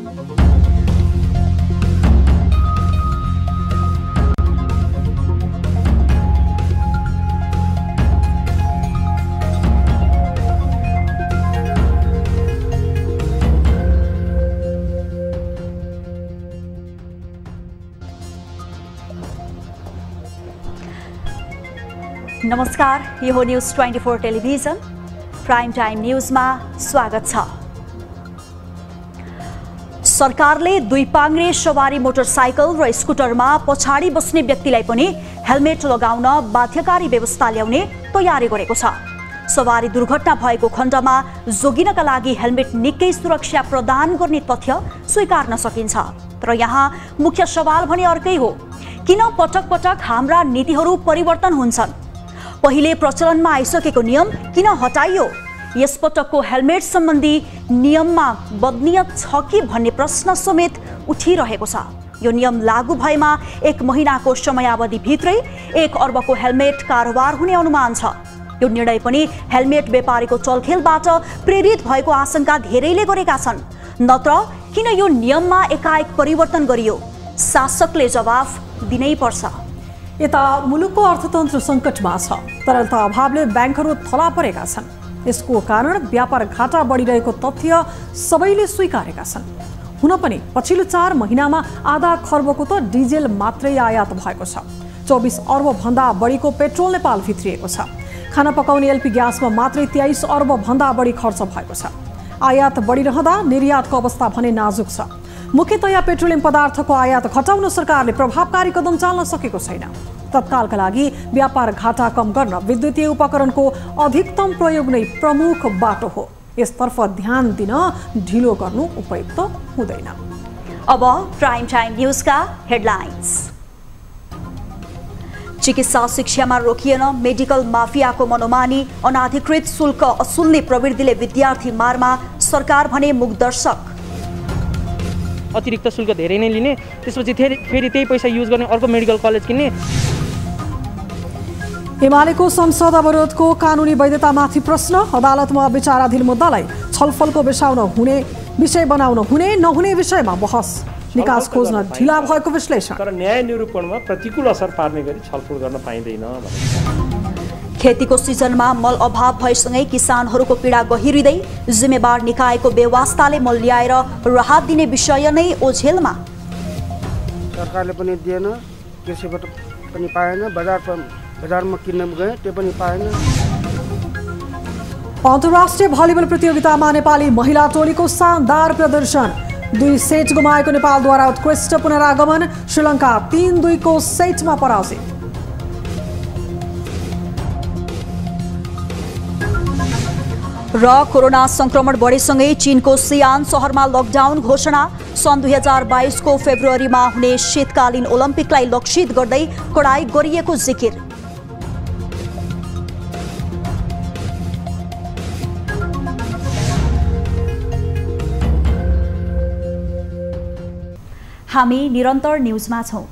नमस्कार, यो हो न्यूज 24 टेलिभिजन प्राइम टाइम न्यूजमा स्वागत छ। सरकारले दुई पाङ्ग्रे सवारी मोटरसाइकल र स्कुटरमा पछाडि बस्ने व्यक्तिलाई पनि हेलमेट लगाउन बाध्यकारी व्यवस्था ल्याउने तयारी गरेको छ। सवारी दुर्घटना भएको खण्डमा जोगिनका लागि हेलमेट निकै सुरक्षा प्रदान गर्ने तथ्य स्वीकार्न सकिन्छ। तर यहाँ मुख्य सवाल भने अर्कै हो, किन पटक पटक हाम्रा नीतिहरू परिवर्तन हुन्छन्? पहिले प्रचलनमा आइसकेको नियम किन हटाइयो? यसपटकको हेलमेट सम्बन्धी नियममा बदनियत छ कि भन्ने प्रश्न समेत उठिरहेको छ। यो नियम लागू भएमा 1 महिनाको समयावधि भित्रै 1 अर्बको हेलमेट कारोबार हुने अनुमान छ। यो निर्णय पनि हेलमेट व्यापारीको चलखेलबाट प्रेरित भएको आशंका धेरैले गरेका छन्। नत्र किन यो नियममा एकाएक परिवर्तन गरियो? शासकले जवाफ दिनै पर्छ। यता मुलुकको अर्थतन्त्र सङ्कटमा छ, तरलता अभावले ब्याङ्कहरू थला परेका छन्। यसको कारण व्यापार घाटा बढिरहेको तथ्य सबैले स्वीकारेका छन्। हुन पनि पछिल्लो 4 महिनामा आधा खर्बको त डिजेल मात्रै आयात भएको छ। 24 अर्ब भन्दा बढीको पेट्रोल नेपाल भित्रिएको छ। खाना पकाउने एलपी ग्यासमा मात्रै 23 अर्ब भन्दा बढी खर्च भएको छ। आयात बढिरहँदा निर्यातको अवस्था भने नाजुक छ। मुख्यतया पेट्रोलियम पदार्थको आयात घटाउन सरकारले प्रभावकारी कदम चाल्न सकेको छैन। तत्कालका लागि व्यापार घाटा कम गर्न विद्युतीय उपकरणको अधिकतम प्रयोग नै प्रमुख बाटो हो। यसतर्फ ध्यान दिन ढिलो गर्नु उपयुक्त हुँदैन। अब प्राइम टाइम न्यूजका हेडलाइन्स। चिकित्सा शिक्षामा रोकिएन मेडिकल माफियाको मनोमानी, अनाधिकृत शुल्क असुल्ने प्रवृत्तिले विद्यार्थी मारमा, सरकार भने मुखदर्शक। अतिरिक्त शुल्क धेरै नै लिने, त्यसपछि फेरि त्यही पैसा युज गर्ने अर्को मेडिकल कलेज किन्ने। एमालेको संसद अवरोधको कानुनी वैधतामाथि प्रश्न, अदालतमा विचाराधीन मुद्दालाई छलफलको विषय बनाउन हुने नहुने विषयमा बहस, निकास खोज्न ढिला भएको विश्लेषण। तर न्याय निरूपणमा प्रतिकूल असर पार्ने गरी छलफल गर्न पाइँदैन। खेतीको सिजनमा मल अभाव भएसँगै किसानहरूको पीडा गहिरिँदै, जिम्मेवार निकायको बेवास्ताले मल ल्याएर राहत दिने विषय नै ओझेलमा। सरकारले पनि दिएन, कृषिबाट पनि पाएन, बजारमा किन्न गए त्यो पनि पाएन। अन्तर्राष्ट्रिय भलिबल प्रतियोगितामा नेपाली महिला टोलीको शानदार प्रदर्शन, 2 सेट गुमाएको नेपालद्वारा उत्कृष्ट पुनरागमन, श्रीलङ्का 3-2 को सेटमा पराजित। र कोरोना संक्रमण बढेसँगै चीनको सियान शहरमा लकडाउन घोषणा, सन् 2022 को फेब्रुअरीमा हुने शीतकालीन ओलम्पिकलाई लक्षित गर्दै कडाई गरिएको जिकिर। हामी निरन्तर न्यूजमा छौं।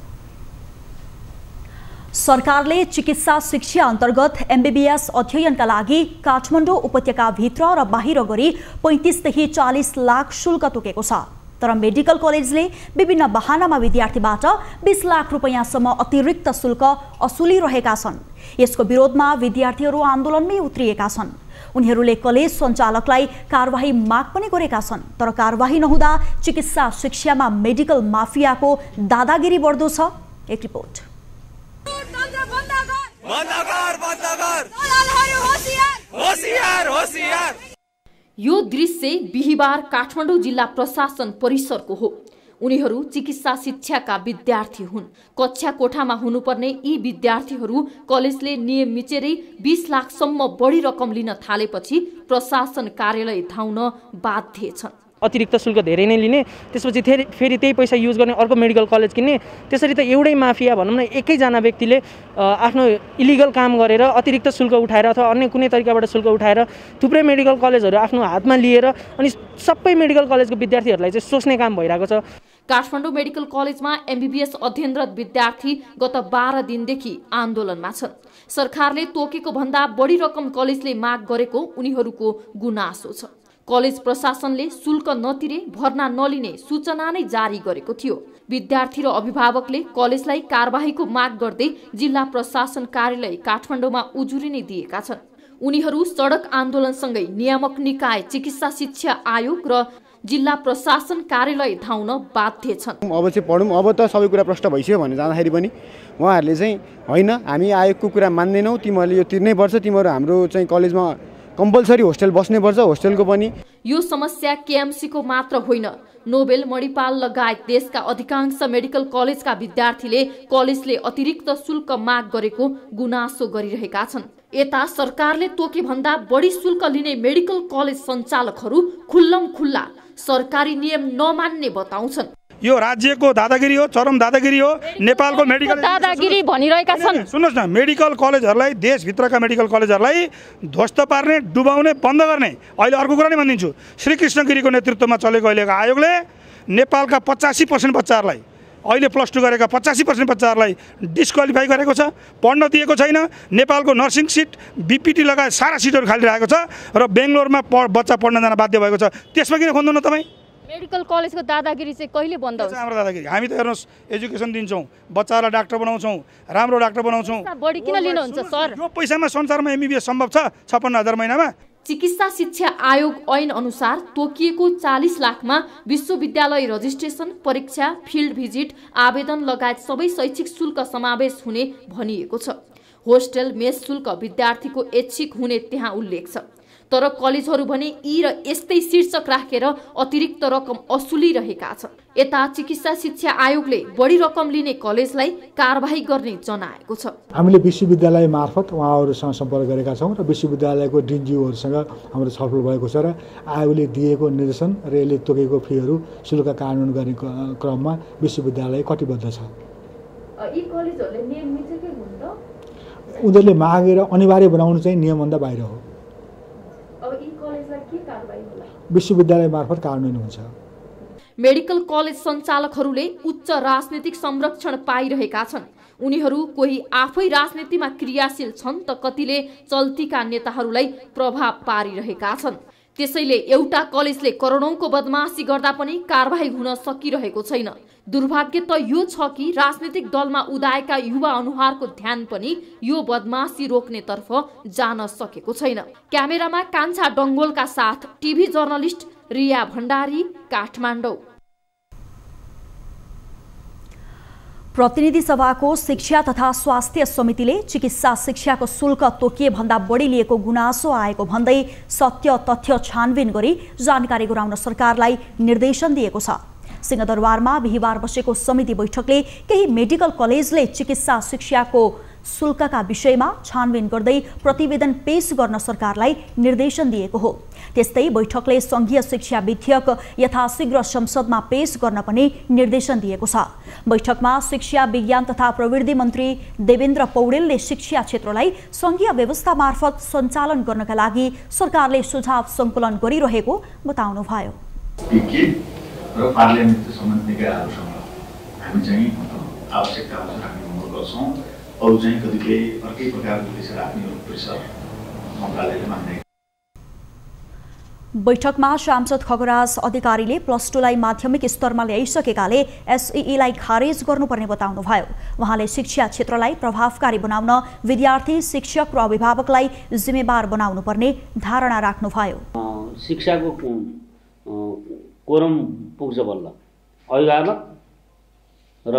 सरकारले चिकित्सा शिक्षा अन्तर्गत एमबीबीएस अध्ययनका लागि काठमाडौँ उपत्यकाभित्र र बाहिर गरी 35 देखि 40 लाख शुल्क तोकेको छ। तर मेडिकल कलेजले विभिन्न बहानामा विद्यार्थीबाट 20 लाख रुपैयाँसम्म अतिरिक्त शुल्क असुलिरहेका छन्। यसको विरोधमा विद्यार्थीहरू आन्दोलनमै उत्रिएका छन्। उनीहरूले कलेज सञ्चालकलाई कारबाही माग पनि गरेका छन्। तर कारबाही नहुँदा चिकित्सा शिक्षामा मेडिकल माफियाको दादागिरी बढ्दो छ। एक रिपोर्ट। यो दृश्य बिहिबार काठमाडौँ जिल्ला प्रशासन परिसरको हो। उनीहरू चिकित्सा शिक्षाका विद्यार्थी हुन्। कक्षा कोठामा हुनुपर्ने यी विद्यार्थीहरू कलेजले नियम मिचेरै 20 लाखसम्म बढी रकम लिन थालेपछि प्रशासन कार्यालय धाउन बाध्य छन्। अतिरिक्त शुल्क धेरै नै लिने, त्यसपछि फेरि त्यही पैसा युज गर्ने अर्को मेडिकल कलेज किन्ने। त्यसरी त एउटै माफिया भनौँ न, एकैजना व्यक्तिले आफ्नो इलिगल काम गरेर अतिरिक्त शुल्क उठाएर अथवा अन्य कुनै तरिकाबाट शुल्क उठाएर थुप्रै मेडिकल कलेजहरू आफ्नो हातमा लिएर अनि सबै मेडिकल कलेजको विद्यार्थीहरूलाई चाहिँ सोच्ने काम भइरहेको छ। काठमाडौँ मेडिकल कलेजमा एमबीबीएस अध्ययनरत विद्यार्थी गत 12 दिनदेखि आन्दोलनमा छन्। सरकारले तोकेको भन्दा बढी रकम कलेजले माग गरेको उनीहरूको गुनासो छ। कलेज प्रशासनले शुल्क नतिरे भर्ना नलिने सूचना नै जारी गरेको थियो। विद्यार्थी र अभिभावकले कलेजलाई कारबाहीको माग गर्दै जिल्ला प्रशासन कार्यालय काठमाडौँमा उजुरी नै दिएका छन्। उनीहरू सडक आन्दोलनसँगै नियामक निकाय, चिकित्सा शिक्षा आयोग र जिल्ला प्रशासन कार्यालय धाउन बाध्य छन्। अब चाहिँ पढौँ, अब त सबै कुरा प्रष्ट भइसक्यो भने जाँदाखेरि पनि उहाँहरूले चाहिँ होइन हामी आयोगको कुरा मान्दैनौँ, तिमीहरूले यो तिर्नै पर्छ, तिमीहरू हाम्रो चाहिँ कलेजमा कम्पलसरी होस्टेल बस्नै पर्छ, होस्टेलको पनि। यो समस्या केएमसीको मात्र होइन, नोबेल, मणिपाल लगायत देशका अधिकांश मेडिकल कलेजका विद्यार्थीले कलेजले अतिरिक्त शुल्क माग गरेको गुनासो गरिरहेका छन्। यता सरकारले तोके भन्दा बढी शुल्क लिने मेडिकल कलेज सञ्चालकहरू खुल्लम खुल्ला सरकारी नियम नमान्ने बताउँछन्। यो राज्यको दादागिरी हो, चरम दादागिरी हो। नेपालको मेडिकल दादागिरी भनिरहेका छन्। सुन्नुहोस् न, मेडिकल कलेजहरूलाई, देशभित्रका मेडिकल कलेजहरूलाई ध्वस्त पार्ने, डुबाउने, बन्द गर्ने। अहिले अर्को कुरा नै भनिदिन्छु, श्रीकृष्ण गिरीको नेतृत्वमा चलेको अहिलेको आयोगले नेपालका 85% बच्चाहरूलाई, अहिले +2 गरेका 85% बच्चाहरूलाई डिस्क्वालिफाई गरेको छ, पढ्न दिएको छैन। नेपालको नर्सिङ सिट, बीपीटी लगायत सारा सिटहरू खाली रहेको छ र बेङ्गलोरमा बच्चा पढ्न जान बाध्य भएको छ। त्यसमा किन खोज्नु न तपाईँ? मेडिकल कलेजको दादागिरी चाहिँ कहिले बन्द हुन्छ? हाम्रो दादागिरी, हामी त हेर्नुहोस् एजुकेसन दिन्छौँ, बच्चालाई डाक्टर बनाउँछौँ, राम्रो डाक्टर बनाउँछौँ। बढी किन लिनुहुन्छ सर? यो पैसामा संसारमा एमबीबीएस सम्भव छ 56,000 महिनामा? चिकित्सा शिक्षा आयोग ऐन अनुसार तोकिएको 40 लाखमा विश्वविद्यालय रजिस्ट्रेसन, परीक्षा, फिल्ड भिजिट, आवेदन लगायत सबै शैक्षिक शुल्क समावेश हुने भनिएको छ। होस्टेल, मेस शुल्क विद्यार्थीको ऐच्छिक हुने त्यहाँ उल्लेख छ। तर कलेजहरू भने यी र यस्तै शीर्षक राखेर अतिरिक्त रकम असुलिरहेका छन्। यता चिकित्सा शिक्षा आयोगले बढी रकम लिने कलेजलाई कारबाही गर्ने जनाएको छ। हामीले विश्वविद्यालय मार्फत उहाँहरूसँग सम्पर्क गरेका छौँ र विश्वविद्यालयको डिनजिओहरूसँग हाम्रो छलफल भएको छ र आयोगले दिएको निर्देशन र यसले तोकेको फीहरू शुल्क कानुन गर्ने क्रममा विश्वविद्यालय कटिबद्ध छ। यी कलेजहरूले नियम मिचेकै हुन् त? उनीहरूले मागेर अनिवार्य बनाउनु चाहिँ नियमभन्दा बाहिर हो। विश्वविद्यालय मार्फत कार्यान्वयन हुन्छ। मेडिकल कलेज सञ्चालकहरूले उच्च राजनीतिक संरक्षण पाइरहेका छन्। उनीहरू कोही आफै राजनीतिमा क्रियाशील छन् त कतिले चल्तीका नेताहरूलाई प्रभाव पारिरहेका छन्। त्यसैले एउटा कलेजले करोडौंको बदमासी गर्दा पनि कारबाही हुन सकिरहेको छैन। दुर्भाग्य त यो छ कि राजनीतिक दलमा उदाएका युवा अनुहारको ध्यान पनि यो बदमासी रोक्नेतर्फ जान सकेको छैन। क्यामेरामा कान्छा डङ्गोलका साथ टिभी जर्नलिस्ट रिया भण्डारी, काठमाडौँ। प्रतिनिधि सभाको शिक्षा तथा स्वास्थ्य समितिले चिकित्सा शिक्षाको शुल्क तोकिए भन्दा बढी लिएको गुनासो आएको भन्दै सत्य तथ्य छानबिन गरी जानकारी गराउन सरकारलाई निर्देशन दिएको छ। सिंहदरबारमा बिहिबार बसेको समिति बैठकले केही मेडिकल कलेजले चिकित्सा शिक्षाको शुल्कका विषयमा छानबिन गर्दै प्रतिवेदन पेश गर्न सरकारलाई निर्देशन दिएको हो। त्यस्तै बैठकले संघीय शिक्षा विधेयक यथाशीघ्र संसदमा पेश गर्न पनि निर्देशन दिएको छ। बैठकमा शिक्षा, विज्ञान तथा प्रविधि मन्त्री देवेन्द्र पौडेलले शिक्षा क्षेत्रलाई संघीय व्यवस्था मार्फत सञ्चालन गर्नका लागि सरकारले सुझाव सङ्कलन गरिरहेको बताउनुभयो। र पार्लियामेन्ट सम्बन्धित निकायहरूसँग हामी चाहिँ आवश्यकता अनुसार हामी अनुरोध गर्छौँ। अरू चाहिँ कतिपय अर्कै प्रकारको प्रेसर आफ्नो प्रेसर मन्त्रालयले मान्ने। बैठकमा सांसद खगराज अधिकारीले +2 लाई माध्यमिक स्तरमा ल्याइसकेकाले एसईईलाई खारेज गर्नुपर्ने बताउनुभयो। उहाँले शिक्षा क्षेत्रलाई प्रभावकारी बनाउन विद्यार्थी, शिक्षक र अभिभावकलाई जिम्मेवार बनाउनुपर्ने धारणा राख्नुभयो। शिक्षाको कोरम पुग्छ बल्ल अभिभावक र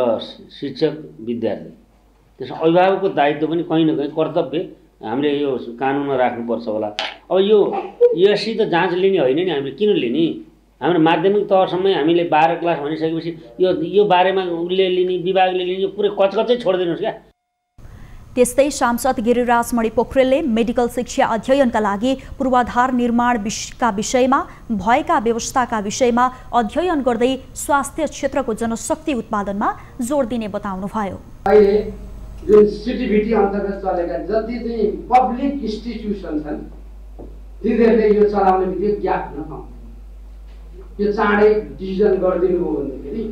शिक्षक, विद्यार्थी। त्यसमा अभिभावकको दायित्व पनि कहीँ न कहीँ कर्तव्य हामीले यो कानुनमा राख्नुपर्छ होला। अब यो यसै त जाँच लिने होइन नि, हामीले किन लिने? हाम्रो माध्यमिक तहसम्मै हामीले 12 क्लास भनिसकेपछि यो बारेमा उसले लिने, विभागले लिने, यो पुरै कचकचै छोडिदिनुहोस् क्या। त्यस्तै सांसद गिरिराजमणि पोखरेलले मेडिकल शिक्षा अध्ययनका लागि पूर्वाधार निर्माणका विषयमा भएका व्यवस्थाका विषयमा अध्ययन गर्दै स्वास्थ्य क्षेत्रको जनशक्ति उत्पादनमा जोड दिने बताउनुभयो। अहिले जुन सिटिभिटी अन्तर्गत चलेका जति चाहिँ पब्लिक इन्स्टिट्युसन छन् तिनीहरूले यो चलाउने बित्तिकै ग्याप हुन पाउँछ। यो चाँडै डिसिजन गरिदिनु हो भनेदेखि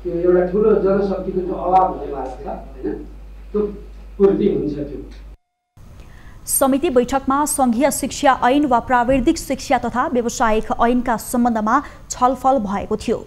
त्यो एउटा ठुलो जनशक्तिको जो अभाव हुने भएको छ होइन, त्यो पूर्ति हुन्छ। त्यो समिति बैठकमा सङ्घीय शिक्षा ऐन वा प्राविधिक शिक्षा तथा व्यावसायिक ऐनका सम्बन्धमा छलफल भएको थियो।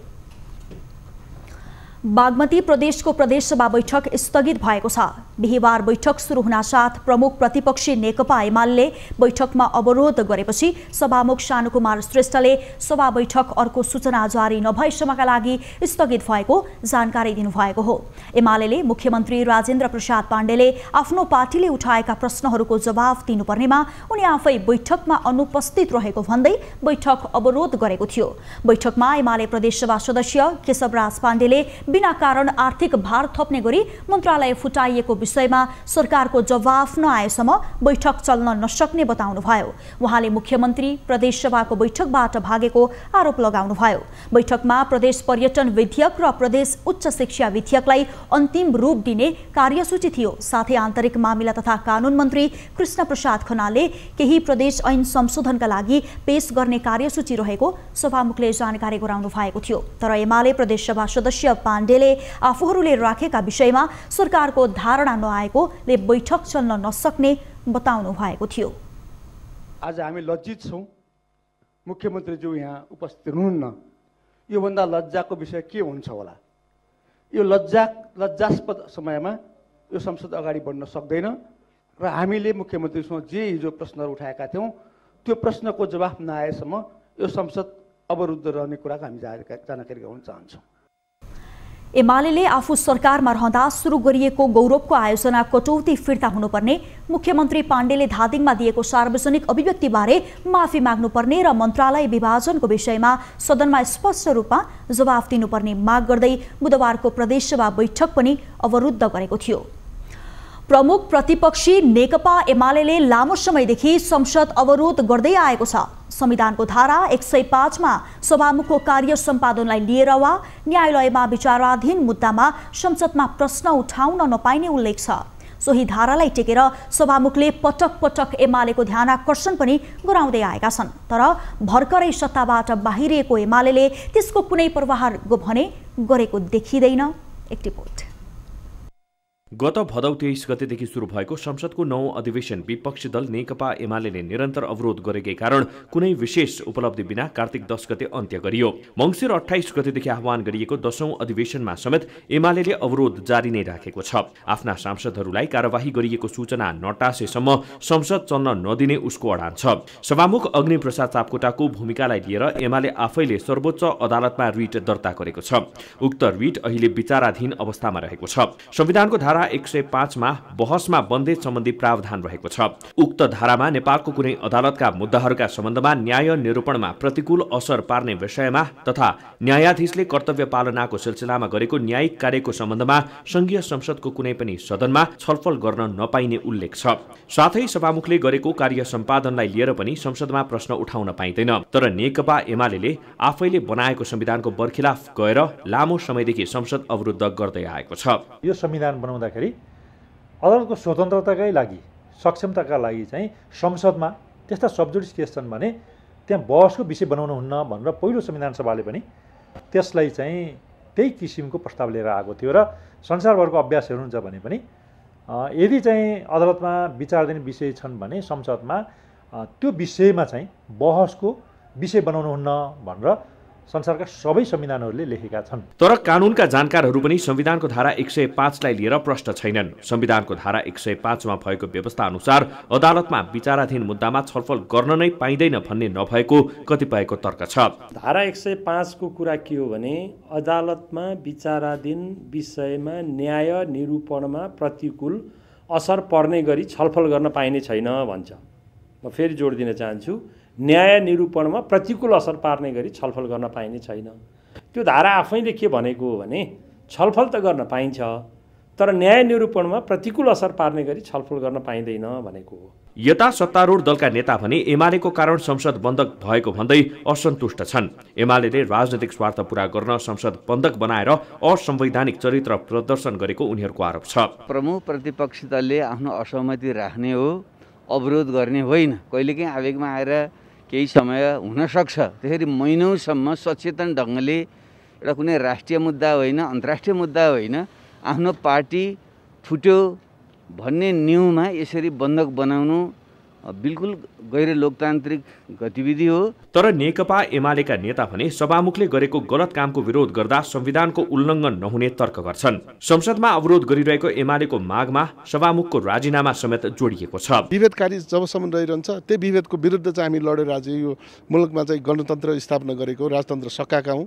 बागमती प्रदेशको प्रदेशसभा बैठक स्थगित भएको छ। बिहीबार बैठक सुरु हुनासाथ प्रमुख प्रतिपक्षी नेकपा एमाले बैठकमा अवरोध गरेपछि सभामुख शानुकुमार श्रेष्ठले सभा बैठक अर्को सूचना जारी नभएसम्मका लागि स्थगित भएको जानकारी दिनुभएको हो। एमाले मुख्यमन्त्री राजेन्द्र प्रसाद पाण्डेले आफ्नो पार्टीले उठाएका प्रश्नहरूको जवाफ दिनुपर्नेमा उनी आफै बैठकमा अनुपस्थित रहेको भन्दै बैठक अवरोध गरेको थियो। बैठकमा एमाले प्रदेशसभा सदस्य केशवराज पाण्डेले बिना कारण आर्थिक भार थप्ने गरी मन्त्रालय फुटाइएको विषयमा सरकारको जवाफ नआएसम्म बैठक चल्न नसक्ने बताउनुभयो। उहाँले मुख्यमन्त्री प्रदेशसभाको बैठकबाट भागेको आरोप लगाउनुभयो। बैठकमा प्रदेश पर्यटन विधेयक र प्रदेश उच्च शिक्षा विधेयकलाई अन्तिम रूप दिने कार्यसूची थियो। साथै आन्तरिक मामिला तथा कानुन मन्त्री कृष्ण प्रसाद खनालले केही प्रदेश ऐन संशोधनका लागि पेश गर्ने कार्यसूची रहेको सभामुखले जानकारी गराउनु भएको थियो। तर एमाले प्रदेशसभा सदस्य पाण्डेले आफूहरूले राखेका विषयमा सरकारको धारणा नआएकोले बैठक चल्न नसक्ने बताउनु भएको थियो। आज हामी लज्जित छौँ, मुख्यमन्त्रीज्यू यहाँ उपस्थित हुनुहुन्न। योभन्दा लज्जाको विषय के हुन्छ होला? यो लज्जास्पद समयमा यो संसद अगाडि बढ्न सक्दैन र हामीले मुख्यमन्त्रीसँग जे हिजो प्रश्नहरू उठाएका थियौँ त्यो प्रश्नको जवाफ नआएसम्म यो संसद अवरुद्ध रहने कुराको हामी जानकारी गराउन चाहन्छौँ। एमाले आफू सरकारमा रहँदा सुरु गरिएको गौरवको आयोजना कटौती फिर्ता हुनुपर्ने, मुख्यमन्त्री पाण्डेले धादिङमा दिएको सार्वजनिक अभिव्यक्तिबारे माफी माग्नुपर्ने र मन्त्रालय विभाजनको विषयमा सदनमा स्पष्ट रूपमा जवाफ दिनुपर्ने माग गर्दै बुधबारको प्रदेशसभा बैठक पनि अवरुद्ध गरेको थियो। प्रमुख प्रतिपक्षी नेकपा एमाले लामो समयदेखि संसद अवरोध गर्दै आएको छ। संविधानको धारा 105 मा सभामुखको कार्य सम्पादनलाई लिएर वा न्यायालयमा विचाराधीन मुद्दामा संसदमा प्रश्न उठाउन नपाइने उल्लेख छ। सोही धारालाई टेकेर सभामुखले पटक पटक एमालेको ध्यानाकर्षण पनि गराउँदै आएका छन्। तर भर्खरै सत्ताबाट बाहिरिएको एमाले त्यसको कुनै प्रवाह भने गरेको देखिँदैन। एक रिपोर्ट। गत भदौ 23 गतेदेखि सुरु भएको संसदको 9औं अधिवेशन विपक्षी दल नेकपा एमाले निरन्तर अवरोध गरेकै कारण कुनै विशेष उपलब्धि बिना कार्तिक 10 गते अन्त्य गरियो। मङ्सिर 28 गतेदेखि आह्वान गरिएको 10औं अधिवेशनमा समेत एमाले अवरोध जारी नै राखेको छ। आफ्ना सांसदहरूलाई कार्यवाही गरिएको सूचना नटासेसम्म संसद चल्न नदिने उसको अडान छ। सभामुख अग्निप्रसाद सापकोटाको भूमिकालाई लिएर एमाले आफैले सर्वोच्च अदालतमा रिट दर्ता गरेको छ। उक्त रिट अहिले विचाराधीन अवस्थामा रहेको छ। संविधानको धारा 105 मा बहसमा बन्देज सम्बन्धी प्रावधान रहेको छ। उक्त धारामा नेपालको कुनै अदालतका मुद्दाहरूका सम्बन्धमा न्याय निरूपणमा प्रतिकूल असर पार्ने विषयमा तथा न्यायाधीशले कर्तव्य पालनाको सिलसिलामा गरेको न्यायिक कार्यको सम्बन्धमा संघीय संसदको कुनै पनि सदनमा छलफल गर्न नपाइने उल्लेख छ। साथै सभामुखले गरेको कार्य सम्पादनलाई लिएर पनि संसदमा प्रश्न उठाउन पाइँदैन। तर नेकपा एमाले आफैले बनाएको संविधानको बर्खिलाफ गएर लामो समयदेखि संसद अवरुद्ध गर्दै आएको छ। यो संविधान बनाउँदाखेरि अदालतको स्वतन्त्रताकै लागि, सक्षमताका लागि चाहिँ संसदमा त्यस्ता सबजुडिस केस छन् भने त्यहाँ बहसको विषय बनाउनुहुन्न भनेर पहिलो संविधान सभाले पनि त्यसलाई चाहिँ त्यही किसिमको प्रस्ताव लिएर आएको थियो। र संसारभरको अभ्यास हेर्नुहुन्छ भने पनि यदि चाहिँ अदालतमा विचाराधीन विषय छन् भने संसदमा त्यो विषयमा चाहिँ बहसको विषय बनाउनुहुन्न भनेर संसारका सबै संविधानहरूले लेखेका छन्। तर कानूनका जानकारहरू पनि संविधानको धारा 105 लाई लिएर प्रश्न छैनन्। संविधानको धारा 105 मा भएको व्यवस्था अनुसार अदालतमा विचाराधीन मुद्दामा छलफल गर्न नै पाइँदैन भन्ने नभएको कतिपयको तर्क छ। धारा 105 को कुरा के हो भने अदालतमा विचाराधीन विषयमा न्याय निरूपणमा प्रतिकूल असर पर्ने गरी छलफल गर्न पाइने छैन भन्छ। म फेरि जोड दिन चाहन्छु, न्याय निरूपणमा प्रतिकूल असर पार्ने गरी छलफल गर्न पाइने छैन। त्यो धारा आफैले के भनेको हो भने छलफल त गर्न पाइन्छ तर न्याय निरूपणमा प्रतिकूल असर पार्ने गरी छलफल गर्न पाइँदैन भनेको हो। यता सत्तारूढ दलका नेता भने एमालेको कारण संसद बन्धक भएको भन्दै असन्तुष्ट छन्। एमाले राजनैतिक स्वार्थ पूरा गर्न संसद बन्धक बनाएर असंवैधानिक चरित्र प्रदर्शन गरेको उनीहरूको आरोप छ। प्रमुख प्रतिपक्षी दलले आफ्नो असहमति राख्ने हो, अवरोध गर्ने होइन। कहिलेकाहीँ आवेगमा आएर केही समय हुन सक्छ। त्यसरी महिनौसम्म सचेतन ढङ्गले एउटा कुनै राष्ट्रिय मुद्दा होइन, अन्तर्राष्ट्रिय मुद्दा होइन, आफ्नो पार्टी फुट्यो भन्ने न्युमा यसरी बन्धक बनाउनु बिल्कुल गैर लोकतान्त्रिक गतिविधि हो। तर नेकपा एमालेका नेता भने सभामुखले गरेको गलत कामको विरोध गर्दा संविधानको उल्लङ्घन नहुने तर्क गर्छन्। संसदमा अवरोध गरिरहेको एमालेको मागमा सभामुखको राजीनामा समेत जोडिएको छ। विभेदकारी जबसम्म रहिरहन्छ त्यो विभेदको विरुद्ध चाहिँ हामी लडेर आज यो मुलुकमा चाहिँ गणतन्त्र स्थापना गरेको राजतन्त्र सकाएका हौँ।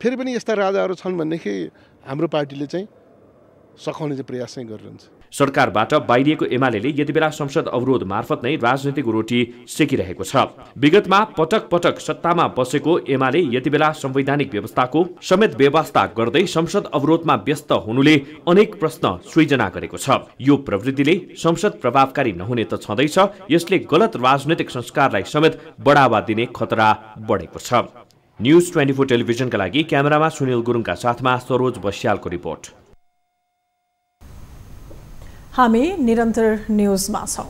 फेरि पनि यस्ता राजाहरू छन् भनेदेखि हाम्रो पार्टीले चाहिँ सकाउने चाहिँ प्रयास चाहिँ गरिरहन्छ। सरकारबाट बाहिरिएको एमालेले यति बेला संसद अवरोध मार्फत नै राजनीतिक रोटी सेकिरहेको छ। विगतमा पटक पटक सत्तामा बसेको एमाले यति बेला संवैधानिक व्यवस्थाको समेत व्यवस्था गर्दै संसद अवरोधमा व्यस्त हुनुले अनेक प्रश्न सृजना गरेको छ। यो प्रवृत्तिले संसद प्रभावकारी नहुने त छँदैछ, यसले गलत राजनैतिक संस्कारलाई समेत बढावा दिने खतरा बढेको छ। न्यूज 24 टेलिभिजनका लागि क्यामेरामा सुनिल गुरुङका साथमा सरोज बस्यालको रिपोर्ट। हामी निरन्तर न्यूजमा छौं।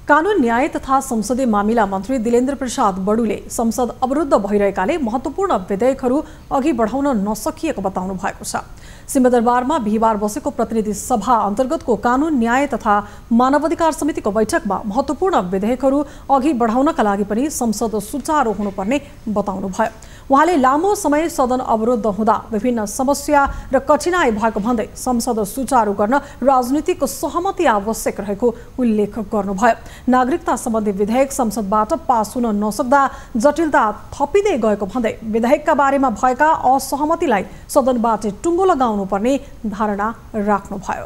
कानून न्याय तथा संसदीय मामिला मन्त्री दिलेन्द्र प्रसाद बडुले संसद अवरुद्ध भइरहेकाले महत्त्वपूर्ण विधेयकहरू अघि बढाउन नसकिएको बताउनु भएको छ। सिंहदरबारमा बिहिबार बसेको प्रतिनिधि सभा अन्तर्गतको कानून न्याय तथा मानवाधिकार समितिको बैठकमा महत्त्वपूर्ण विधेयकहरू अघि बढाउनका लागि पनि संसद सुचारू हुनुपर्ने बताउनुभयो। उहाँले लामो समय सदन अवरुद्ध हुँदा विभिन्न समस्या र कठिनाई भएको भन्दै संसद सुचारू गर्न राजनीतिक सहमति आवश्यक रहेको उल्लेख गर्नुभयो। नागरिकता सम्बन्धी विधेयक संसदबाट पास हुन नसक्दा जटिलता थपिँदै गएको भन्दै विधेयकका बारेमा भएका असहमतिलाई सदनबाट टुङ्गो लगाउनुपर्ने धारणा राख्नुभयो।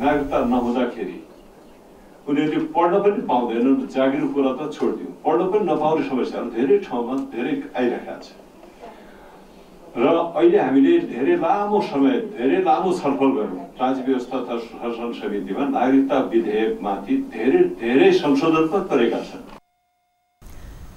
नागरिकता नहुँदाखेरि उनीहरूले पढ्न पनि पाउँदैनन्, जागिरको कुरा त छोडिदिउँ, पढ्न पनि नपाउने समस्याहरू धेरै ठाउँमा धेरै आइरहेका छ र अहिले हामीले धेरै लामो छलफल गर्यौँ। राज्य व्यवस्था तथा सुशासन समितिमा नागरिकता विधेयकमाथि धेरै संशोधन पनि गरेका छन्।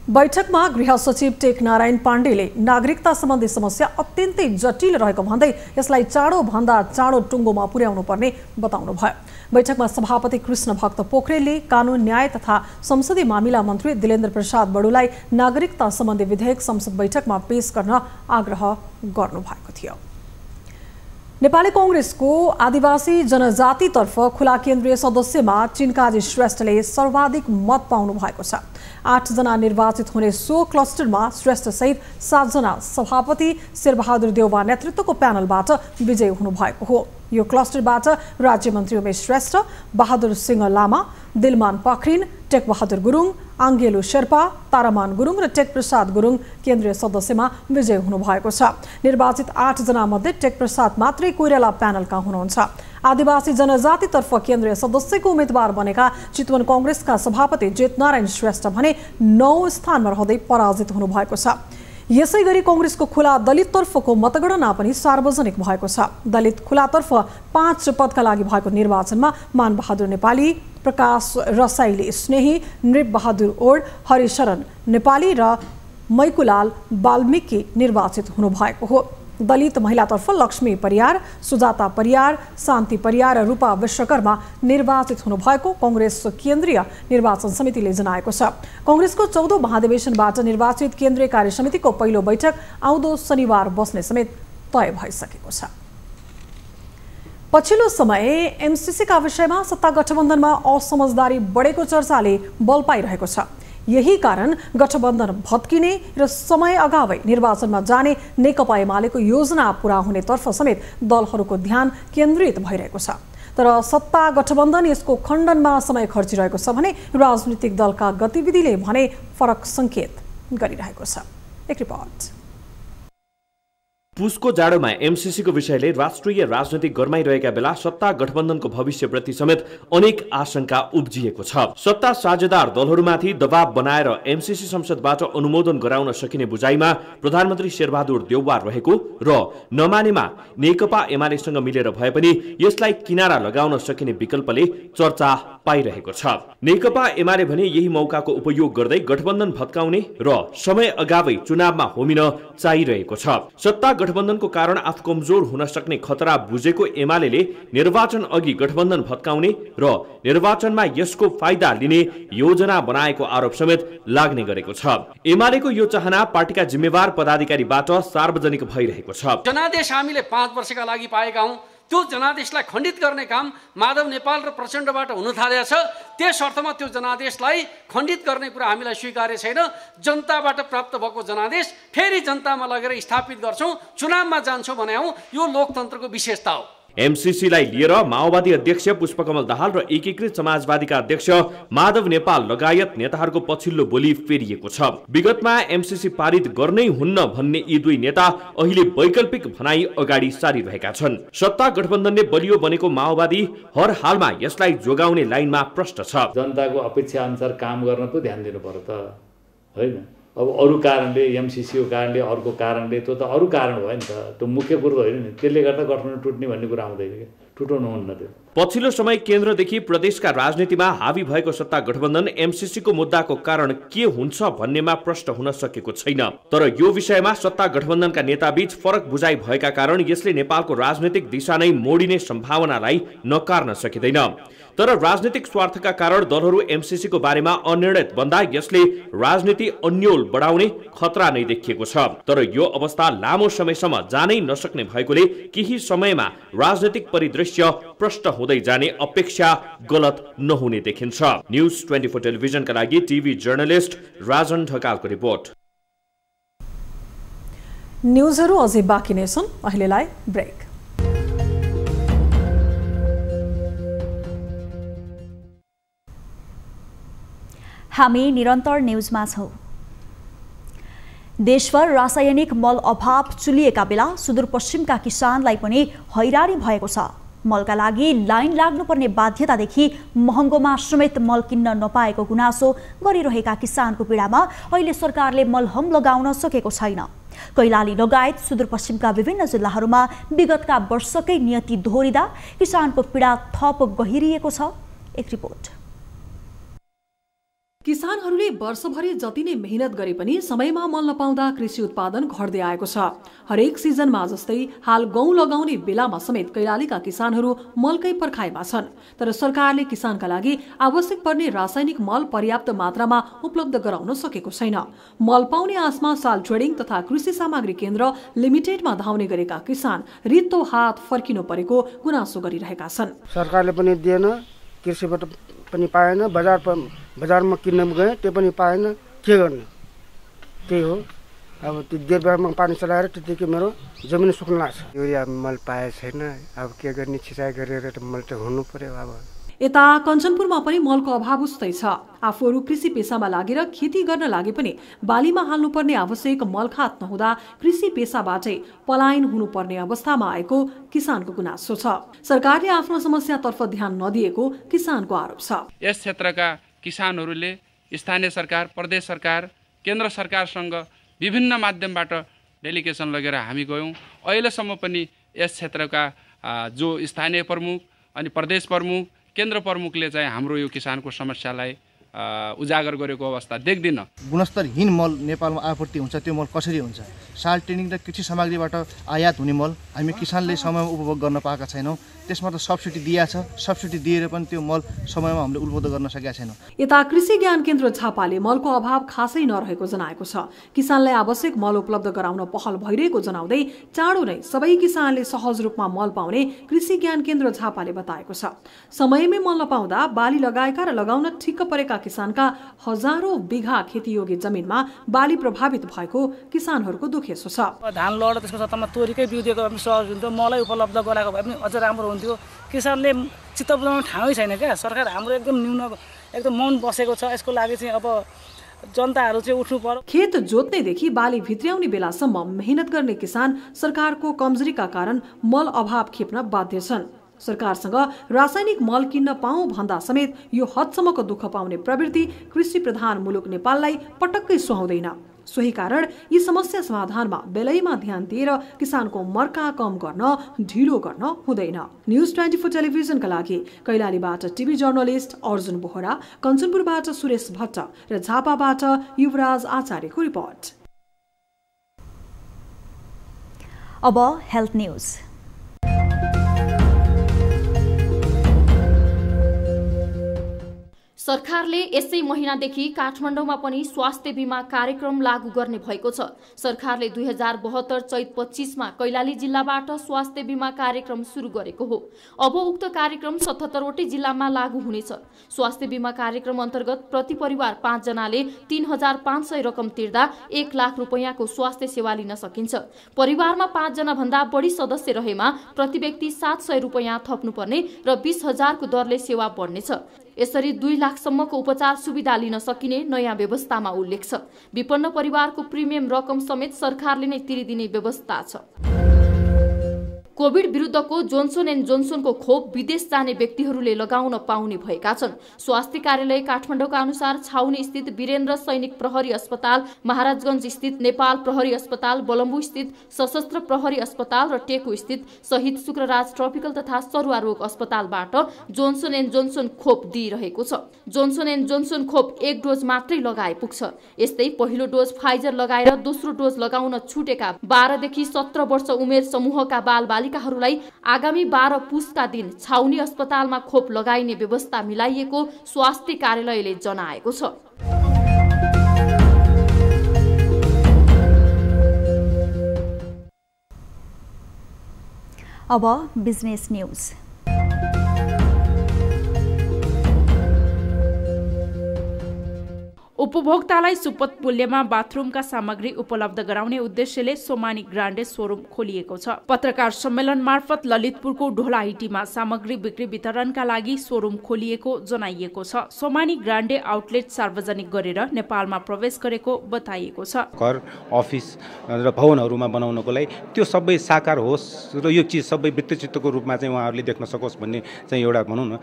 बैठकमा गृह सचिव टेकनारायण पाण्डेले नागरिकता सम्बन्धी समस्या अत्यन्तै जटिल रहेको भन्दै यसलाई चाँडोभन्दा चाँडो टुङ्गोमा पुर्याउनु पर्ने बताउनुभयो। बैठकमा सभापति कृष्ण भक्त पोखरेलले कानून न्याय तथा संसदीय मामिला मन्त्री दिलेन्द्र प्रसाद बडुलाई नागरिकता सम्बन्धी विधेयक संसद बैठकमा पेश गर्न आग्रह गर्नुभएको थियो। नेपाली कांग्रेसको आदिवासी जनजातितर्फ खुला केन्द्रीय सदस्यमा चिनकाजी श्रेष्ठले सर्वाधिक मत पाउनु भएको छ। 8 जना निर्वाचित हुने सो क्लस्टरमा श्रेष्ठ सहित 7 जना सभापति शेरबहादुर देउवा नेतृत्वको प्यानलबाट विजयी हुनुभएको हो। यो क्लस्टरबाट राज्यमन्त्री उमेश श्रेष्ठ, बहादुर सिंह लामा, दिलमान पाखरिन, टेकबहादुर गुरुङ, आङ्गेलु शेर्पा, तारामान गुरुङ र टेकप्रसाद गुरुङ केन्द्रीय सदस्यमा विजयी हुनुभएको छ। निर्वाचित 8 जना मध्ये टेकप्रसाद मात्रै कोइराला प्यानलका हुनुहुन्छ। आदिवासी जनजातितर्फ केन्द्रीय सदस्यको उम्मेद्वार बनेका चितवन कांग्रेसका सभापति जेतनारायण श्रेष्ठ भने 9 स्थानमा रहँदै पराजित हुनुभएको छ। यसैगरी कांग्रेसको खुला दलिततर्फको मतगणना पनि सार्वजनिक भएको छ। दलित खुलातर्फ 5 पदका लागि भएको निर्वाचनमा मानबहादुर नेपाली, प्रकाश रसाइली स्नेही, नृपबहादुर ओड, हरिशरण नेपाली र मैकुलाल वाल्मीकि निर्वाचित हुनुभएको हो। दलित महिलातर्फ लक्ष्मी परियार, सुजाता परियार, शान्ति परियार र रूपा विश्वकर्मा निर्वाचित हुनुभएको कांग्रेस केन्द्रीय निर्वाचन समितिले जनाएको छ। कांग्रेसको 14औं महाधिवेशनबाट निर्वाचित केन्द्रीय कार्य समितिको पहिलो बैठक आउँदो शनिबार बस्ने समेत तय भइसकेको छ। पछिल्लो समय एमसीसीका विषयमा सत्ता गठबन्धनमा असमझदारी बढेको चर्चाले बल पाइरहेको छ। यही कारण गठबन्धन भत्किने र समय अगावै निर्वाचनमा जाने नेकपा एमालेको योजना पूरा हुनेतर्फ समेत दलहरूको ध्यान केन्द्रित भइरहेको छ। तर सत्ता गठबन्धन यसको खण्डनमा समय खर्चिरहेको छ भने राजनीतिक दलका गतिविधिले भने फरक संकेत गरिरहेको छ। एक रिपोर्ट। पुसको जाडोमा एमसीसीको विषयले राष्ट्रिय राजनीति गरमाइरहेका बेला सत्ता गठबन्धनको भविष्यप्रति समेत अनेक आशंका उब्जिएको छ। सत्ता साझेदार दलहरूमाथि दबाव बनाएर एमसीसी संसदबाट अनुमोदन गराउन सकिने बुझाइमा प्रधानमन्त्री शेरबहादुर देउवा रहेको र नमानेमा नेकपा एमालेसँग मिलेर भए पनि यसलाई किनारा लगाउन सकिने विकल्पले चर्चा पाइरहेको छ। नेकपा एमाले भने यही मौकाको उपयोग गर्दै गठबन्धन भत्काउने र समय अगावै चुनावमा होमिन चाहिरहेको छ। सत्ता गठबन्धनको कारण आफू कमजोर हुन सक्ने खतरा बुझेको एमालेले निर्वाचन अघि गठबन्धन भत्काउने र निर्वाचनमा यसको फाइदा लिने योजना बनाएको आरोप समेत लाग्ने गरेको छ। एमालेको यो चाहना पार्टीका जिम्मेवार पदाधिकारीबाट सार्वजनिक भइरहेको छ। जनादेश हामीले 5 वर्षका लागि पाएका हौं, त्यो जनादेशलाई खण्डित गर्ने काम माधव नेपाल र प्रचण्डबाट हुन थालेको छ। त्यस अर्थमा त्यो जनादेशलाई खण्डित गर्ने कुरा हामीलाई स्वीकार्य छैन। जनताबाट प्राप्त भएको जनादेश फेरि जनतामा लगेर स्थापित गर्छौँ, चुनावमा जान्छौँ भने यो लोकतन्त्रको विशेषता हो। एमसीसीलाई लिएर माओवादी अध्यक्ष पुष्पकमल दाहाल र एकीकृत समाजवादीका अध्यक्ष माधव नेपाल लगायत नेताहरूको पछिल्लो बोली फेरिएको छ। विगतमा एमसीसी पारित गर्नै हुन्न भन्ने यी दुई नेता अहिले वैकल्पिक भनाई अगाडि सारिरहेका छन्। सत्ता गठबन्धनले बलियो बनेको माओवादी हर हालमा यसलाई जोगाउने लाइनमा प्रष्ट छ। जनताको अपेक्षा अनुसार काम गर्न पो ध्यान दिनु पर्यो त, होइन? अब अरू कारणले, एमसीसीको कारणले, अर्को कारणले, त्यो त अरू कारण भयो नि त, त्यो मुख्य कुरो त होइन नि। त्यसले गर्दा गठबन्धन टुट्ने भन्ने कुरा आउँदैन क्या, टुटाउनु हुन्न त्यो। पछिल्लो समय केन्द्रदेखि प्रदेशका राजनीतिमा हावी भएको सत्ता गठबन्धन एमसीसीको मुद्दाको कारण के हुन्छ भन्नेमा प्रश्न हुन सकेको छैन। तर यो विषयमा सत्ता गठबन्धनका नेताबीच फरक बुझाइ भएका कारण यसले नेपालको राजनीतिक दिशा नै मोडिने सम्भावनालाई नकार्न सकिँदैन। तर राजनीतिक स्वार्थका कारण दलहरू एमसीसीको बारेमा अनिर्णित बन्दा यसले राजनीति अन्यल बढाउने खतरा नै देखिएको छ। तर यो अवस्था लामो समयसम्म जानै नसक्ने भएकोले केही समयमा राजनीतिक परिदृश्य प्रष्ट हुँदै जाने अपेक्षा गलत नहुने देखिन्छ। न्यूज 24 टेलिभिजनका लागि टिभी जर्नलिस्ट राजन ढकालको रिपोर्ट। न्यूजहरू अझै बाँकी नै छन्, अहिलेलाई ब्रेक। हामी निरन्तर न्यूजमा छौं। देशभर रासायनिक मल अभाव चुलिएका बेला सुदूरपश्चिमका किसानलाई पनि हैरानी भएको छ। मलका लागि लाइन लाग्नुपर्ने बाध्यतादेखि महँगोमा समेत मल किन्न नपाएको गुनासो गरिरहेका किसानको पीडामा अहिले सरकारले मलहम लगाउन सकेको छैन। कैलाली लगायत सुदूरपश्चिमका विभिन्न जिल्लाहरूमा विगतका वर्षकै नियति दोहोरिँदा किसानको पीडा थप गहिरिएको छ। एक रिपोर्ट। किसानहरूले वर्षभरि जति नै मेहनत गरे पनि समयमा मल नपाउँदा कृषि उत्पादन घट्दै आएको छ। हरेक सिजनमा जस्तै हाल गहुँ लगाउने बेलामा समेत कैलालीका किसानहरू मलकै पर्खाइमा छन्। तर सरकारले किसानका लागि आवश्यक पर्ने रासायनिक मल पर्याप्त मात्रामा उपलब्ध गराउन सकेको छैन। मल पाउने आशमा साल ट्रेडिङ तथा कृषि सामग्री केन्द्र लिमिटेडमा धाउने गरेका किसान रित्तो हात फर्किनु परेको गुनासो गरिरहेका छन्। सरकारले पनि दिएन, कृषिबाट पनि पाएन, बजारमा किन्न गए त्यो पनि पाएन, के गर्ने? त्यही हो। अब त्यो देशमा पानी चलाएर त्यतिकै मेरो जमिन सुक्न लाग्छ। युरिया मल पाए छैन, अब के गर्ने? छिचाइ गरेर त मल त हुनु पर्यो। अब यता कञ्चनपुरमा पनि मलको अभाव उस्तै छ। आफूहरू कृषि पेसामा लागेर खेती गर्न लागे पनि बालीमा हाल्नुपर्ने आवश्यक मलखात नहुँदा कृषि पेसाबाटै पलायन हुनुपर्ने अवस्थामा आएको किसानको गुनासो छ। सरकारले आफ्नो समस्यातर्फ ध्यान नदिएको किसानको आरोप छ। यस क्षेत्रका किसानहरूले स्थानीय सरकार, प्रदेश सरकार, केन्द्र सरकारसँग विभिन्न माध्यमबाट डेलिगेसन लगेर हामी गयौँ। अहिलेसम्म पनि यस क्षेत्रका जो स्थानीय प्रमुख अनि प्रदेश प्रमुख, केन्द्र प्रमुखले चाहिँ हाम्रो यो किसानको समस्यालाई उजागर गरेको अवस्था देख्दिन। गुणस्तरहीन मल नेपालमा आपूर्ति हुन्छ, त्यो मल कसरी हुन्छ? साल ट्रेनिङ र कृषि सामग्रीबाट आयात हुने मल हामी किसानले समयमा उपभोग गर्न पाएका छैनौँ। त्यसमा त सब्सिडी दिएको छ, सब्सिडी दिएर पनि त्यो मल समयमा हामीले उपलब्ध गर्न सकेका छैनौँ। यता कृषि ज्ञान केन्द्र झापाले मलको अभाव खासै नरहेको जनाएको छ। किसानलाई आवश्यक मल उपलब्ध गराउन पहल भइरहेको जनाउँदै चाँडो नै सबै किसानले सहज रूपमा मल पाउने कृषि ज्ञान केन्द्र झापाले बताएको छ। समयमै मल नपाउँदा बाली लगाएका र लगाउन ठिक्क परेका किसानका हजारौं बिघा खेतीयोग्य जमिनमा बाली प्रभावित भएको किसानहरूको दुखेसो छ। धान लड त्यसको सट्टामा तोरीकै बिउ दिएको भए पनि सहज हुन्थ्यो, मलै उपलब्ध गराएको भए पनि अझ राम्रो हुन्थ्यो। किसानले चित्त बुझाउने ठाउँै छैन क्या। सरकार हाम्रो एकदम न्यून, एकदम मौन बसेको छ। यसको लागि चाहिँ अब जनताहरू चाहिँ उठ्नु पर्यो। खेत जोत्नेदेखि बाली भित्र्याउने बेलासम्म मेहनत गर्ने किसान सरकारको कमजोरीका कारण मल अभाव खेप्न बाध्य छन्। सरकारसँग रासायनिक मल किन्न पाऊँ भन्दा समेत यो हदसम्मको दुःख पाउने प्रवृत्ति कृषि प्रधान मुलुक नेपाललाई पटक्कै सुहाउँदैन। सोही कारण यी समस्या समाधानमा बेलैमा ध्यान दिएर किसानको मर्का कम गर्न ढिलो गर्न हुँदैन। न्यूज 24 टेलिभिजनका लागि कैलालीबाट टिभी जर्नलिस्ट अर्जुन बोहरा, कञ्चनपुरबाट सुरेश भट्ट र झापाबाट युवराज आचार्यको रिपोर्ट। अब हेल्थ न्यूज। सरकारले यसै महिनादेखि काठमाडौँमा पनि स्वास्थ्य बीमा कार्यक्रम लागू गर्ने भएको छ। सरकारले 2072 चैत 25मा कैलाली जिल्लाबाट स्वास्थ्य बीमा कार्यक्रम सुरु गरेको हो। अब उक्त कार्यक्रम 77 वटै जिल्लामा लागू हुनेछ। स्वास्थ्य बीमा कार्यक्रम अन्तर्गत प्रति परिवार 5 जनाले 3500 रकम तिर्दा 1 लाख रुपैयाँको स्वास्थ्य सेवा लिन सकिन्छ। परिवारमा 5 जना भन्दा बढी सदस्य रहेमा प्रति व्यक्ति 700 रुपैयाँ थप्नुपर्ने र 20,000 को दरले सेवा बढ्नेछ। यसरी 2 लाखसम्मको उपचार सुविधा लिन सकिने नयाँ व्यवस्थामा उल्लेख छ। विपन्न परिवारको प्रिमियम रकम समेत सरकारले नै तिरिदिने व्यवस्था छ। कोभिड विरुद्धको जोन्सन एन्ड जोन्सनको खोप विदेश जाने व्यक्तिहरूले लगाउन पाउने भएका छन्। स्वास्थ्य कार्यालय काठमाडौँका अनुसार छाउनी स्थित वीरेन्द्र सैनिक प्रहरी अस्पताल, महाराजगञ्ज स्थित नेपाल प्रहरी अस्पताल, बलम्बु स्थित सशस्त्र प्रहरी अस्पताल र टेकु स्थित शहीद शुक्रराज ट्रपिकल तथा सरुवा रोग अस्पतालबाट जोन्सन एन्ड जोन्सन खोप दिइरहेको छ। जोन्सन एन्ड जोन्सन खोप 1 डोज मात्रै लगाए पुग्छ। यस्तै पहिलो डोज फाइजर लगाएर दोस्रो डोज लगाउन छुटेका 12 देखि 17 वर्ष उमेर समूहका बालबालिकाहरूलाई आगामी 12 पुसका दिन छाउनी अस्पतालमा खोप लगाइने व्यवस्था मिलाइएको स्वास्थ्य कार्यालयले जनाएको छ। अब बिजनेस न्यूज। उपभोक्तालाई सुपथ मूल्यमा बाथरूमका सामग्री उपलब्ध गराउने उद्देश्यले सोमानी ग्रान्डे शोरूम खोलिएको छ। पत्रकार सम्मेलन मार्फत ललितपुरको ढोलाहिटीमा सामग्री बिक्री वितरणका लागि शोरूम खोलिएको जनाइएको छ। सोमानी ग्रान्डे आउटलेट सार्वजनिक गरेर नेपालमा प्रवेश गरेको बताइएको छ। घर, अफिस र भवनहरूमा बनाउनको लागि त्यो सबै साकार होस् र यो चिज सबै वृत्तचित्रको रूपमा चाहिँ उहाँहरूले देख्न सकोस् भन्ने चाहिँ एउटा भनौँ न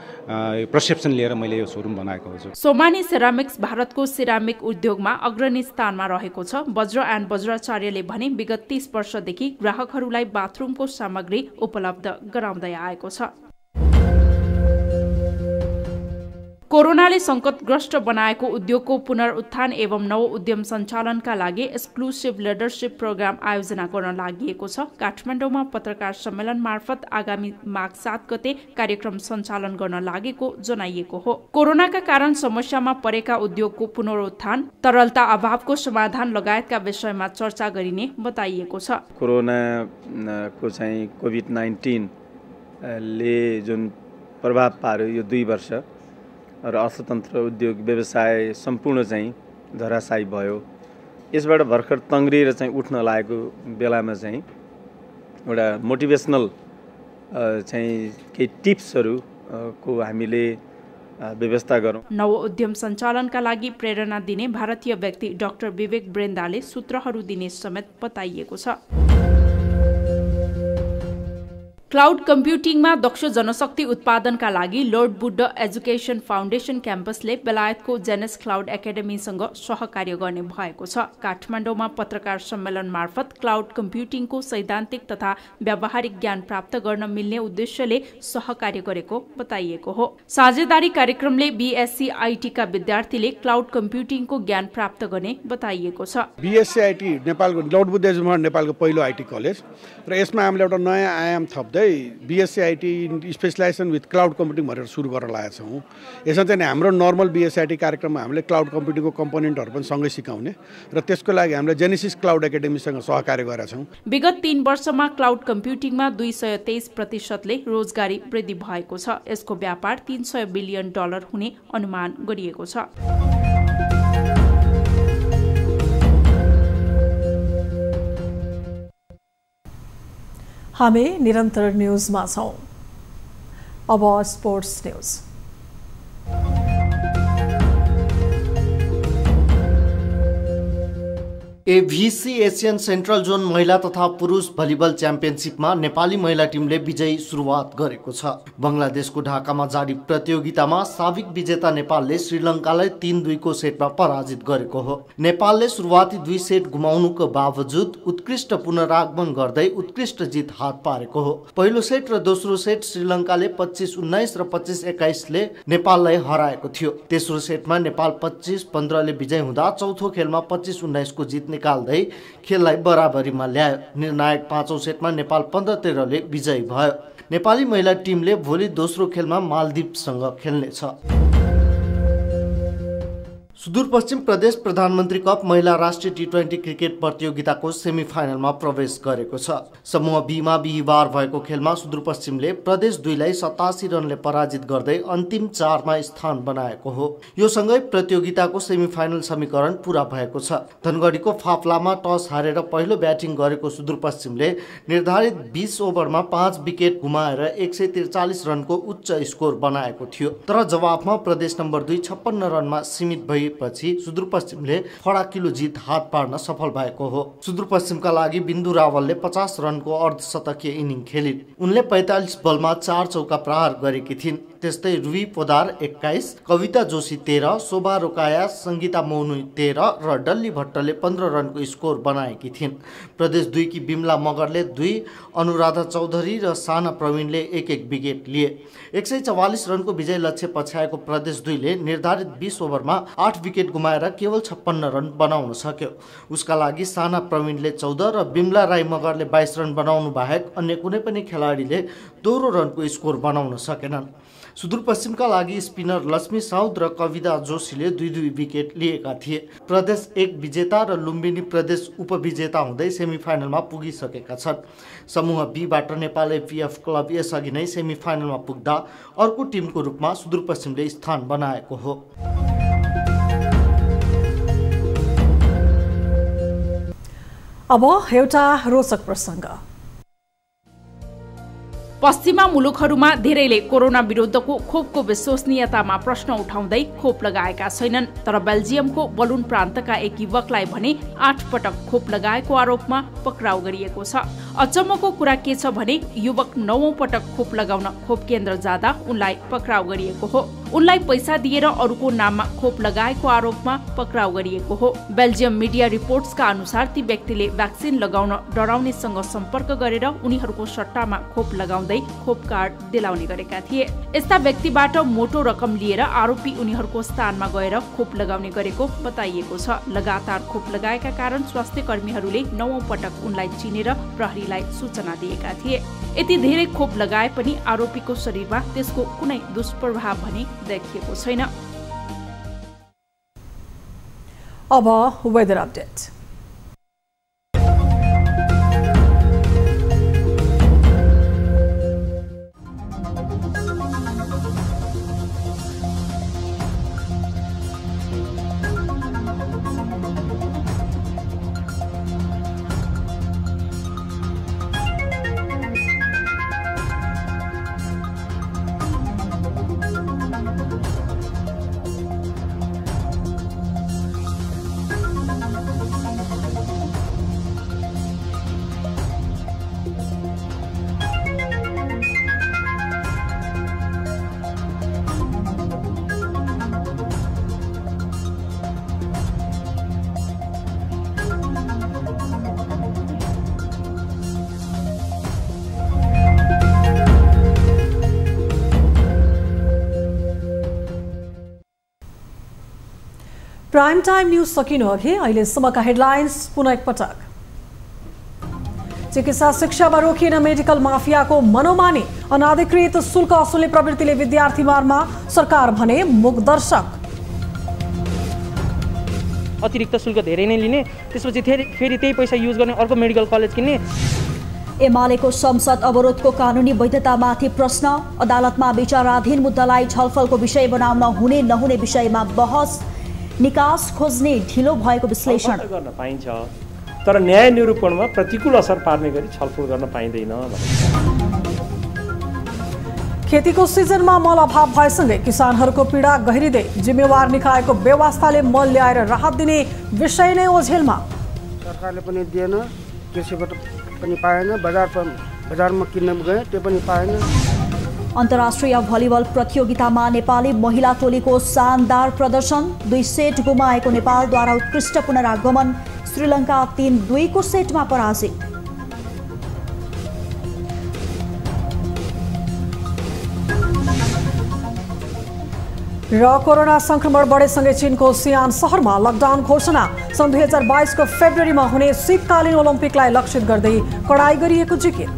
पर्सेप्सन लिएर मैले यो शोरूम बनाएको हुछु। सोमानी सेरामिक्स भारतको सिरामिक उद्योगमा अग्रणी स्थानमा रहेको छ। वज्र एन्ड वज्राचार्यले भने विगत 30 वर्षदेखि ग्राहकहरूलाई बाथरूमको सामग्री उपलब्ध गराउँदै आएको छ। कोरोनाले संकटग्रस्त बनाएको उद्योगको पुनरुत्थान एवं नव उद्यम सञ्चालनका लागि एक्सक्लुसिभ लिडरशिप प्रोग्राम आयोजना गर्न लागिएको छ। काठमाडौँमा पत्रकार सम्मेलन मार्फत आगामी माघ 7 गते कार्यक्रम सञ्चालन गर्न लागेको जनाइएको हो। कोरोनाका कारण समस्यामा परेका उद्योगको पुनरुत्थान, तरलता अभावको समाधान लगायतका विषयमा चर्चा गरिने बताइएको छ। कोरोनाको चाहिँ कोभिड-19 ले जुन प्रभाव पार्यो यो 2 वर्ष र अर्थतन्त्र, उद्योग, व्यवसाय सम्पूर्ण चाहिँ धराशायी भयो। यसबाट भर्खर तङ्ग्रिएर चाहिँ उठ्न लागेको बेलामा चाहिँ एउटा मोटिभेसनल चाहिँ केही टिप्सहरू को हामीले व्यवस्था गरौँ। नव उद्यम सञ्चालनका लागि प्रेरणा दिने भारतीय व्यक्ति डाक्टर विवेक ब्रेन्दाले सूत्रहरू दिने समेत बताइएको छ। क्लाउड कम्प्युटिङमा दक्ष जनशक्ति उत्पादनका लागि लर्ड बुद्ध एजुकेसन फाउन्डेसन क्याम्पसले बेलायतको जेनेस क्लाउड एकाडेमीसँग सहकार्य गर्ने भएको छ। काठमाडौँमा पत्रकार सम्मेलन मार्फत क्लाउड कम्प्युटिङको सैद्धान्तिक तथा व्यावहारिक ज्ञान प्राप्त गर्न मिल्ने उद्देश्यले सहकार्य गरेको बताइएको हो। साझेदारी कार्यक्रमले बीएससी आईटीका विद्यार्थीले क्लाउड कम्प्युटिङको ज्ञान प्राप्त गर्ने बताइएको छ। बीएससी आईटी नेपालको लर्ड बुद्ध एजुकेसन नेपालको पहिलो आईटी कलेज र यसमा हामीले एउटा नयाँ आयाम थप्दै BSc IT specialisation with cloud computing भनेर सुरु गरेर लागेका छौँ। यसमा चाहिँ हाम्रो नर्मल बीएससी आईटी कार्यक्रममा हामीले क्लाउड कम्प्युटिङको कम्पोनेन्टहरू पनि सँगै सिकाउने र त्यसको लागि हामीले जेनेसिस क्लाउड एकाडेमीसँग सहकार्य गरेका छौँ। विगत 3 वर्षमा क्लाउड कम्प्युटिङमा 223% रोजगारी वृद्धि भएको छ। यसको व्यापार $300 बिलियन हुने अनुमान गरिएको छ। हामी निरन्तर न्यूजमा छौं। अब sports news. AVC Asian Central Zone महिला तथा पुरुष भलिबल च्याम्पियनसिपमा नेपाली महिला टिमले विजयी सुरुवात गरेको छ। बङ्गलादेशको ढाकामा जारी प्रतियोगितामा साबिक विजेता नेपालले श्रीलङ्कालाई 3-2 को सेटमा पराजित गरेको हो। नेपालले सुरुवाती 2 सेट गुमाउनुको बावजुद उत्कृष्ट पुनरागमन गर्दै उत्कृष्ट जित हात पारेको हो। पहिलो सेट र दोस्रो सेट श्रीलङ्काले 25-19 र 25-21 ले नेपाललाई हराएको थियो। तेस्रो सेटमा नेपाल 25-15 ले विजय हुँदा चौथो खेलमा 25-19 को जित निकाल्दै खेललाई बराबरीमा ल्यायो। निर्णायक 5औं सेटमा नेपाल 15-13 ले विजयी भयो। नेपाली महिला टिमले भोलि दोस्रो खेलमा मालदिप्ससँग खेल्नेछ। सुदूरपश्चिम प्रदेश प्रधानमन्त्री कप महिला राष्ट्रिय T20 क्रिकेट प्रतियोगिताको सेमिफाइनलमा प्रवेश गरेको छ। समूह बीमा बिहिबार भएको खेलमा सुदूरपश्चिमले प्रदेश 2 लाई 87 रनले पराजित गर्दै अन्तिम 4 मा स्थान बनाएको हो। यो सँगै प्रतियोगिताको सेमिफाइनल समीकरण पूरा भएको छ। धनगढीको फाफ्लामा टस हारेर पहिलो ब्याटिङ गरेको सुदूरपश्चिमले निर्धारित 20 ओभरमा 5 विकेट गुमाएर 143 रनको उच्च स्कोर बनाएको थियो। तर जवाफमा प्रदेश नम्बर 2 56 रनमा सीमित भई पछि सुदूरपश्चिमले फडाकिलो जित हात पार्न सफल भएको हो। सुदूरपश्चिमका लागि बिन्दु रावलले 50 रनको अर्धशतकीय इनिङ खेलिन्। उनले 45 बलमा 4 चौका प्रहार गरेकी थिइन्। त्यस्तै रुबी पोदार 21, कविता जोशी 13, शोभा रोकाया, संगीता मौनु 13 र डल्ली भट्टले 15 रनको स्कोर बनाएकी थिइन्। प्रदेश 2 की बिमला मगरले 2, अनुराधा चौधरी र साना प्रवीणले 1-1 विकेट लिए। 144 रनको विजय लक्ष्य पछ्याएको प्रदेश 2 ले निर्धारित 20 ओभरमा 8 विकेट गुमाएर केवल 56 रन बनाउन सक्यो। उसका लागि साना प्रवीणले 14 र बिमला राई मगरले 22 रन बनाउनु बाहेक अन्य कुनै पनि खेलाडीले दोहोरो रनको स्कोर बनाउन सकेनन्। सुदूरपश्चिमका लागि स्पिनर लक्ष्मी साउद र कविता जोशीले 2-2 विकेट लिएका थिए। प्रदेश 1 विजेता र लुम्बिनी प्रदेश उपविजेता हुँदै सेमिफाइनलमा पुगिसकेका छन्। समूह बीबाट नेपाल एपीएफ क्लब यसअघि नै सेमिफाइनलमा पुग्दा अर्को टिमको रूपमा सुदूरपश्चिमले स्थान बनाएको हो। अब एउटा रोचक प्रसङ्ग। पश्चिमा मुलुकहरूमा धेरैले कोरोना विरुद्धको खोपको विश्वसनीयतामा प्रश्न उठाउँदै खोप लगाएका छैनन्। तर बेल्जियमको बलुन प्रान्तका एक युवकलाई भने 8 पटक खोप लगाएको आरोपमा पक्राउ गरिएको छ। अचम्मको कुरा के छ भने युवक 9औं पटक खोप लगाउन खोप केन्द्र जाँदा उनलाई पक्राउ गरिएको हो। उनलाई पैसा दिएर अरूको नाममा खोप लगाएको आरोपमा पक्राउ गरिएको हो। बेल्जियम मिडिया रिपोर्ट्सका अनुसार ती व्यक्तिले भ्याक्सिन लगाउन डराउनेसँग सम्पर्क गरेर उनीहरूको सट्टामा खोप लगाउँदै खोप कार्ड दिलाउने गरेका थिए। यस्ता व्यक्तिबाट मोटो रकम लिएर आरोपी उनीहरूको स्थानमा गएर खोप लगाउने गरेको बताइएको छ। लगातार खोप लगाएका कारण स्वास्थ्य कर्मीहरूले 9औं पटक उनलाई चिनेर प्रहरीलाई सूचना दिएका थिए। यति धेरै खोप लगाए पनि आरोपीको शरीरमा त्यसको कुनै दुष्प्रभाव भने देखिएको छैन। अब weather update. Prime time news सकिनु अघि अहिलेसम्मका हेडलाइन्स पुनः एकपटक। चिकित्सा शिक्षामा रोकिएन मेडिकल माफियाको मनोमानी, अनाधिकृत शुल्क असुल्ने प्रवृत्तिले विद्यार्थी मारमा, सरकार भने मुखदर्शक। अतिरिक्त शुल्क धेरै नै लिने, त्यसपछि फेरि त्यही पैसा युज गर्ने अर्को मेडिकल कलेज किन्ने। एमालेको संसद अवरोधको कानुनी वैधतामाथि प्रश्न, अदालतमा विचाराधीन मुद्दालाई छलफलको विषय बनाउन हुने नहुने विषयमा बहस, निकास खोज्ने ढिलो भएको विश्लेषण। गर्न पाइन्छ तर न्याय निरूपणमा प्रतिकूल असर पार्ने गरी छलफल गर्न पाइँदैन। खेतीको सिजनमा मल अभाव भएसँगै किसानहरूको पीडा गहिरिँदै जिम्मेवार निकायको व्यवस्थाले मल ल्याएर राहत दिने विषय नै ओझेलमा। सरकारले पनि दिएन, कृषिबाट पनि पाएन, बजारमा किन्न गए त्यो पनि पाएन। अन्तर्राष्ट्रिय भलिबल प्रतियोगितामा नेपाली महिला टोलीको शानदार प्रदर्शन, 2 सेट गुमाएको नेपालद्वारा उत्कृष्ट पुनरागमन, श्रीलङ्का 3-2 को सेटमा पराजित। र कोरोना संक्रमण बढेसँगै चीनको सियान शहरमा लकडाउन घोषणा, सन् 2022 को फेब्रुअरीमा हुने शीतकालीन ओलम्पिकलाई लक्षित गर्दै कडाई गरिएको जिकिर।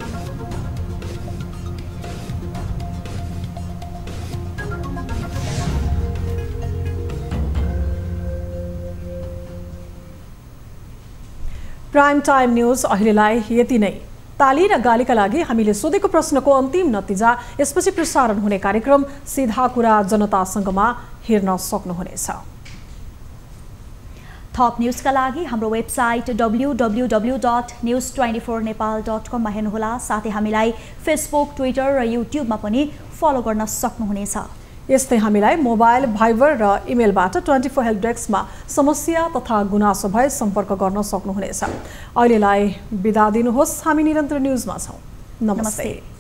प्राइम टाइम न्यूज अहिलेलाई यति नै। ताली र गालीका लागि हामीले सोधेको प्रश्नको अन्तिम नतिजा यसपछि प्रसारण हुने कार्यक्रम सीधा कुरा जनतासँगमा हेर्न सक्नुहुनेछ। थप न्यूजका लागि हाम्रो वेबसाइट www.news24nepal.com मा हेर्नुहोला। साथै हामीलाई फेसबुक, ट्विटर र युट्युबमा पनि फलो गर्न सक्नुहुनेछ। यस्तै हामीलाई मोबाइल, भाइबर र इमेलबाट 24 हेल्प डेस्कमा समस्या तथा गुनासो भए सम्पर्क गर्न सक्नुहुनेछ। अहिलेलाई बिदा दिनुहोस्। हामी निरन्तर न्यूजमा छौं। नमस्ते।